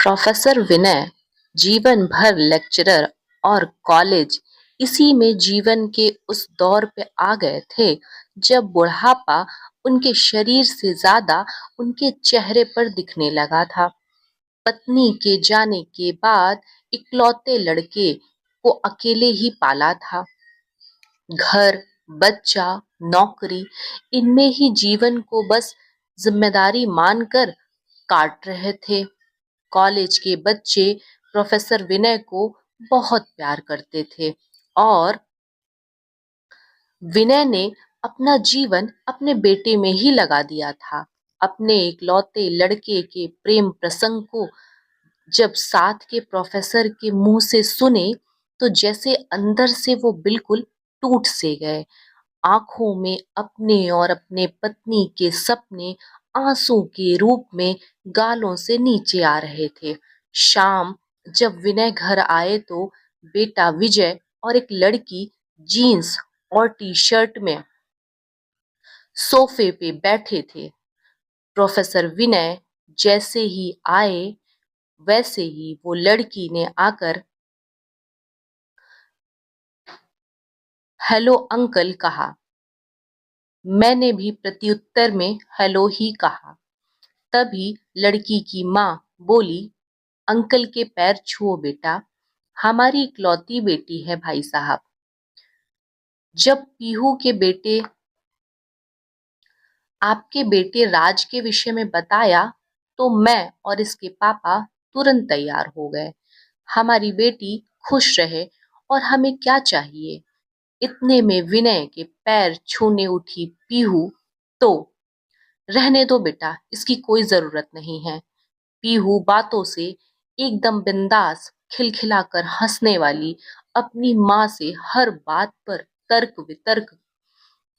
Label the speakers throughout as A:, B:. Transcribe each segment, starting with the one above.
A: Professor विनय जीवन भर lecturer और कॉलेज इसी में जीवन के उस दौर पे आ गए थे जब बुढ़ापा उनके शरीर से ज्यादा उनके चेहरे पर दिखने लगा था। पत्नी के जाने के बाद इकलौते लड़के को अकेले ही पाला था। घर, बच्चा, नौकरी, इनमें ही जीवन को बस जिम्मेदारी मानकर काट रहे थे। कॉलेज के बच्चे प्रोफेसर विनय को बहुत प्यार करते थे और विनय ने अपना जीवन अपने बेटे में ही लगा दिया था। अपने इकलौते लड़के के प्रेम प्रसंग को जब साथ के प्रोफेसर के मुंह से सुने तो जैसे अंदर से वो बिल्कुल टूट से गए। आंखों में अपने और अपने पत्नी के सपने आंसू के रूप में गालों से नीचे आ रहे थे। शाम जब विनय घर आए तो बेटा विजय और एक लड़की जीन्स और टी शर्ट में सोफे पे बैठे थे। प्रोफेसर विनय जैसे ही आए वैसे ही वो लड़की ने आकर हेलो अंकल कहा। मैंने भी प्रत्युत्तर में हेलो ही कहा। तभी लड़की की माँ बोली, अंकल के पैर छुओ बेटा, हमारी इकलौती बेटी है भाई साहब। जब पीहू के बेटे आपके बेटे राज के विषय में बताया तो मैं और इसके पापा तुरंत तैयार हो गए। हमारी बेटी खुश रहे और हमें क्या चाहिए। इतने में विनय के पैर छूने उठी पीहू, तो रहने दो बेटा, इसकी कोई जरूरत नहीं है। पीहू बातों से एकदम बिंदास खिलखिलाकर हंसने वाली अपनी माँ से हर बात पर तर्क वितर्क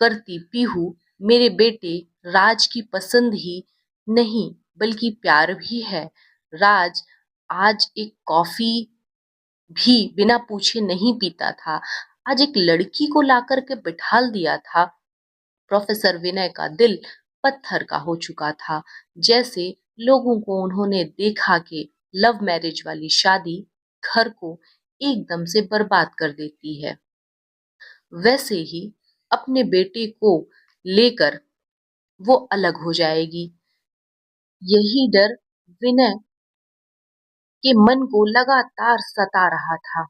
A: करती पीहू मेरे बेटे राज की पसंद ही नहीं बल्कि प्यार भी है। राज आज एक कॉफी भी बिना पूछे नहीं पीता था, आज एक लड़की को लाकर के बिठाल दिया था। प्रोफेसर विनय का दिल पत्थर का हो चुका था। जैसे लोगों को उन्होंने देखा कि लव मैरिज वाली शादी घर को एकदम से बर्बाद कर देती है, वैसे ही अपने बेटे को लेकर वो अलग हो जाएगी। यही डर विनय के मन को लगातार सता रहा था।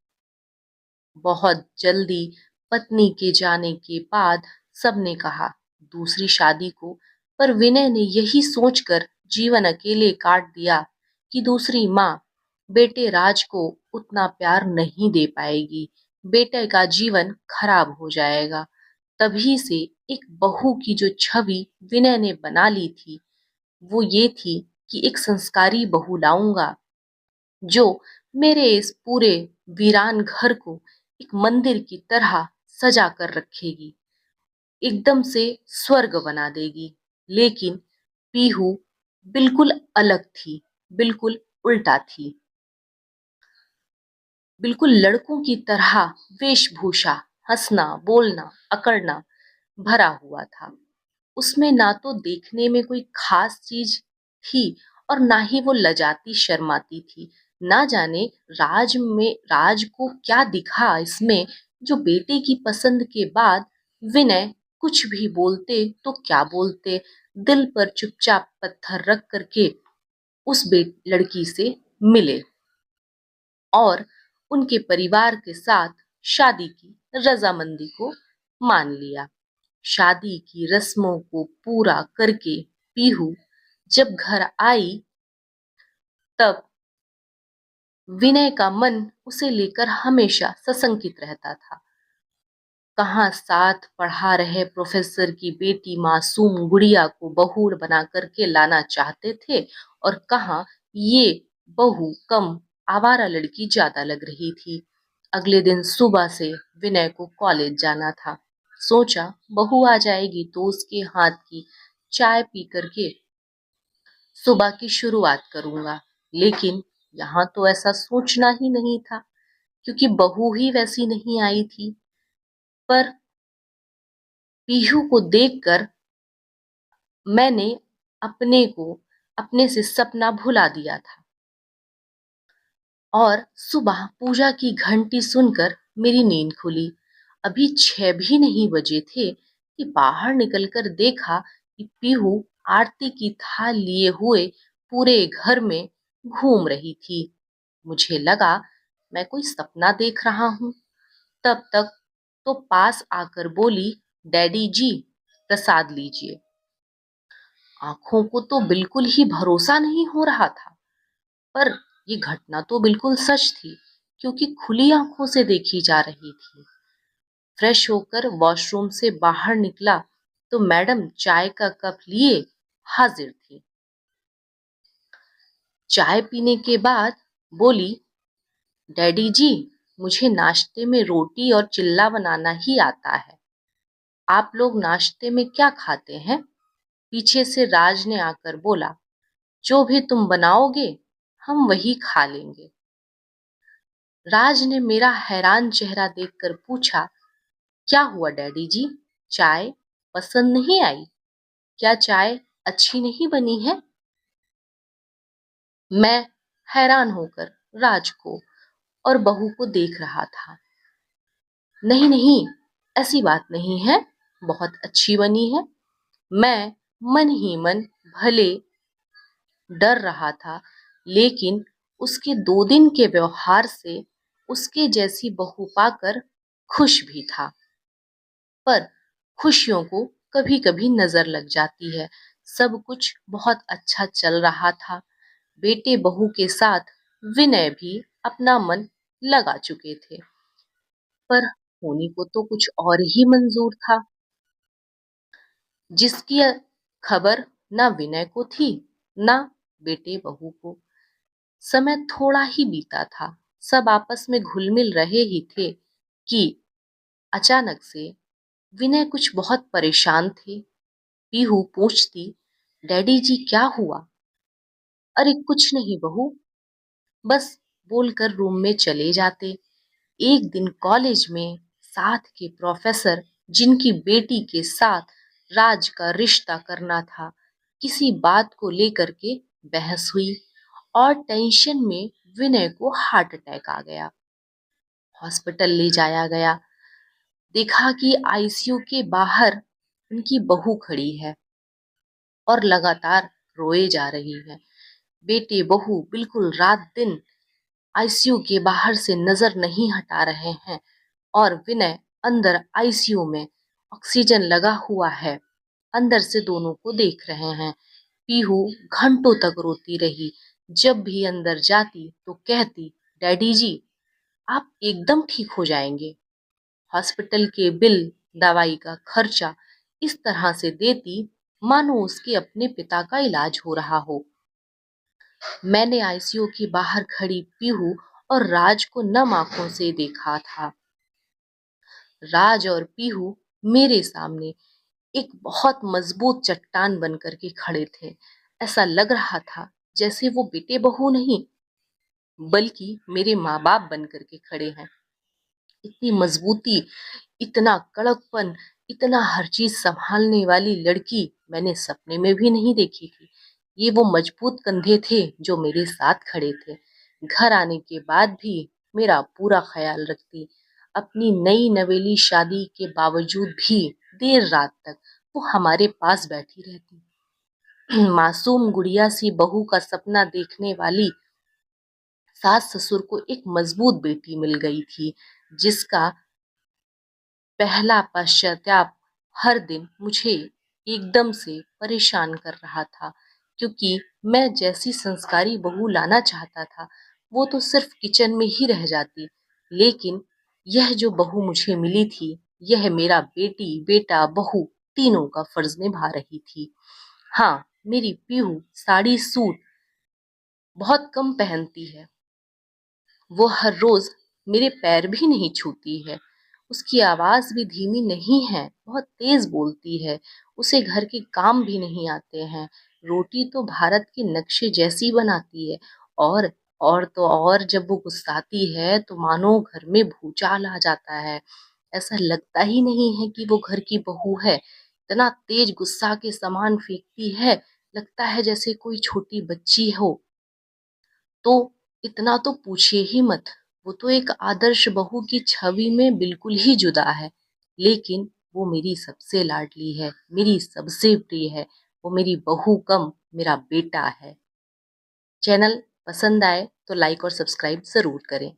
A: बहुत जल्दी पत्नी के जाने के बाद सबने कहा दूसरी शादी को, पर विनय ने यही सोचकर जीवन अकेले काट दिया कि दूसरी माँ बेटे राज को उतना प्यार नहीं दे पाएगी, बेटे का जीवन खराब हो जाएगा। तभी से एक बहू की जो छवि विनय ने बना ली थी वो ये थी कि एक संस्कारी बहू लाऊंगा जो मेरे इस पूरे वीरान घर को एक मंदिर की तरह सजा कर रखेगी, एकदम से स्वर्ग बना देगी। लेकिन पीहू बिल्कुल अलग थी, बिल्कुल उल्टा थी। बिल्कुल लड़कों की तरह वेशभूषा, हंसना, बोलना, अकड़ना भरा हुआ था। उसमें ना तो देखने में कोई खास चीज थी और ना ही वो लजाती शर्माती थी। ना जाने राज को क्या दिखा इसमें जो बेटे की पसंद के बाद विनय कुछ भी बोलते तो क्या बोलते, दिल पर चुपचाप पत्थर रख करके उस लड़की से मिले और उनके परिवार के साथ शादी की रजामंदी को मान लिया। शादी की रस्मों को पूरा करके पीहू जब घर आई तब विनय का मन उसे लेकर हमेशा सशंकित रहता था। कहाँ साथ पढ़ा रहे प्रोफेसर की बेटी मासूम गुड़िया को बहू बना करके लाना चाहते थे और कहाँ ये बहू कम आवारा लड़की ज्यादा लग रही थी। अगले दिन सुबह से विनय को कॉलेज जाना था। सोचा बहू आ जाएगी तो उसके हाथ की चाय पी करके सुबह की शुरुआत करूंगा। लेकिन यहाँ तो ऐसा सोचना ही नहीं था क्योंकि बहू ही वैसी नहीं आई थी। पर पीहू को देखकर मैंने अपने को अपने से सपना भुला दिया था। और सुबह पूजा की घंटी सुनकर मेरी नींद खुली। अभी 6 भी नहीं बजे थे कि बाहर निकलकर देखा कि पीहू आरती की थाल लिए हुए पूरे घर में घूम रही थी। मुझे लगा मैं कोई सपना देख रहा हूँ। तब तक तो पास आकर बोली, डैडी जी प्रसाद लीजिए। आंखों को तो बिल्कुल ही भरोसा नहीं हो रहा था, पर ये घटना तो बिल्कुल सच थी, क्योंकि खुली आंखों से देखी जा रही थी। फ्रेश होकर वॉशरूम से बाहर निकला तो मैडम चाय का कप लिए हाजिर थी। चाय पीने के बाद बोली, डैडी जी मुझे नाश्ते में रोटी और चिल्ला बनाना ही आता है। आप लोग नाश्ते में क्या खाते हैं? पीछे से राज ने आकर बोला, जो भी तुम बनाओगे हम वही खा लेंगे। राज ने मेरा हैरान चेहरा देखकर पूछा, क्या हुआ डैडी जी? चाय पसंद नहीं आई? क्या चाय अच्छी नहीं बनी है? मैं हैरान होकर राज को और बहू को देख रहा था। नहीं नहीं, ऐसी बात नहीं है, बहुत अच्छी बनी है। मैं मन ही मन भले डर रहा था, लेकिन उसके 2 दिन के व्यवहार से उसके जैसी बहू पाकर खुश भी था। पर खुशियों को कभी कभी नजर लग जाती है। सब कुछ बहुत अच्छा चल रहा था। बेटे बहू के साथ विनय भी अपना मन लगा चुके थे, पर होनी को तो कुछ और ही मंजूर था, जिसकी खबर ना विनय को थी ना बेटे बहू को। समय थोड़ा ही बीता था, सब आपस में घुल मिल रहे ही थे कि अचानक से विनय कुछ बहुत परेशान थे। पीहू पूछती, डैडी जी क्या हुआ? अरे कुछ नहीं बहू, बस बोलकर रूम में चले जाते। एक दिन कॉलेज में साथ के प्रोफेसर, जिनकी बेटी के साथ राज का रिश्ता करना था, किसी बात को लेकर के बहस हुई और टेंशन में विनय को हार्ट अटैक आ गया। हॉस्पिटल ले जाया गया। देखा कि आईसीयू के बाहर उनकी बहू खड़ी है और लगातार रोए जा रही है। बेटे बहू बिल्कुल रात दिन आईसीयू के बाहर से नजर नहीं हटा रहे हैं और विनय अंदर आईसीयू में ऑक्सीजन लगा हुआ है, अंदर से दोनों को देख रहे हैं। पीहू घंटों तक रोती रही। जब भी अंदर जाती तो कहती, डैडी जी आप एकदम ठीक हो जाएंगे। हॉस्पिटल के बिल, दवाई का खर्चा इस तरह से देती मानो उसके अपने पिता का इलाज हो रहा हो। मैंने आईसीयू के बाहर खड़ी पीहू और राज को नम आंखों से देखा था। राज और पीहू मेरे सामने एक बहुत मजबूत चट्टान बनकर के खड़े थे। ऐसा लग रहा था जैसे वो बेटे बहू नहीं, बल्कि मेरे माँ बाप बनकर के खड़े हैं। इतनी मजबूती, इतना कड़कपन, इतना हर चीज संभालने वाली लड़की मैंने सपने में भी नहीं देखी थी। ये वो मजबूत कंधे थे जो मेरे साथ खड़े थे। घर आने के बाद भी मेरा पूरा ख्याल रखती। अपनी नई नवेली शादी के बावजूद भी देर रात तक वो हमारे पास बैठी रहती। मासूम गुड़िया सी बहू का सपना देखने वाली सास ससुर को एक मजबूत बेटी मिल गई थी, जिसका पहला पश्चाताप हर दिन मुझे एकदम से परेशान कर रहा था, क्योंकि मैं जैसी संस्कारी बहू लाना चाहता था वो तो सिर्फ किचन में ही रह जाती, लेकिन यह जो बहू मुझे मिली थी, यह मेरा बेटी बेटा बहू तीनों का फर्ज निभा रही थी। हाँ, मेरी पीहू साड़ी सूट बहुत कम पहनती है। वो हर रोज मेरे पैर भी नहीं छूती है। उसकी आवाज भी धीमी नहीं है, बहुत तेज बोलती है। उसे घर के काम भी नहीं आते हैं। रोटी तो भारत के नक्शे जैसी बनाती है। और और तो और जब वो गुस्साती है तो मानो घर में भूचाल आ जाता है। ऐसा लगता ही नहीं है कि वो घर की बहू है। इतना तेज गुस्सा के सामान फेंकती है, लगता है जैसे कोई छोटी बच्ची हो। तो इतना तो पूछिए ही मत। वो तो एक आदर्श बहू की छवि में बिल्कुल ही जुदा है। लेकिन वो मेरी सबसे लाडली है, मेरी सबसे प्रिय है। वो मेरी बहू कम मेरा बेटा है। चैनल पसंद आए तो लाइक और सब्सक्राइब जरूर करें।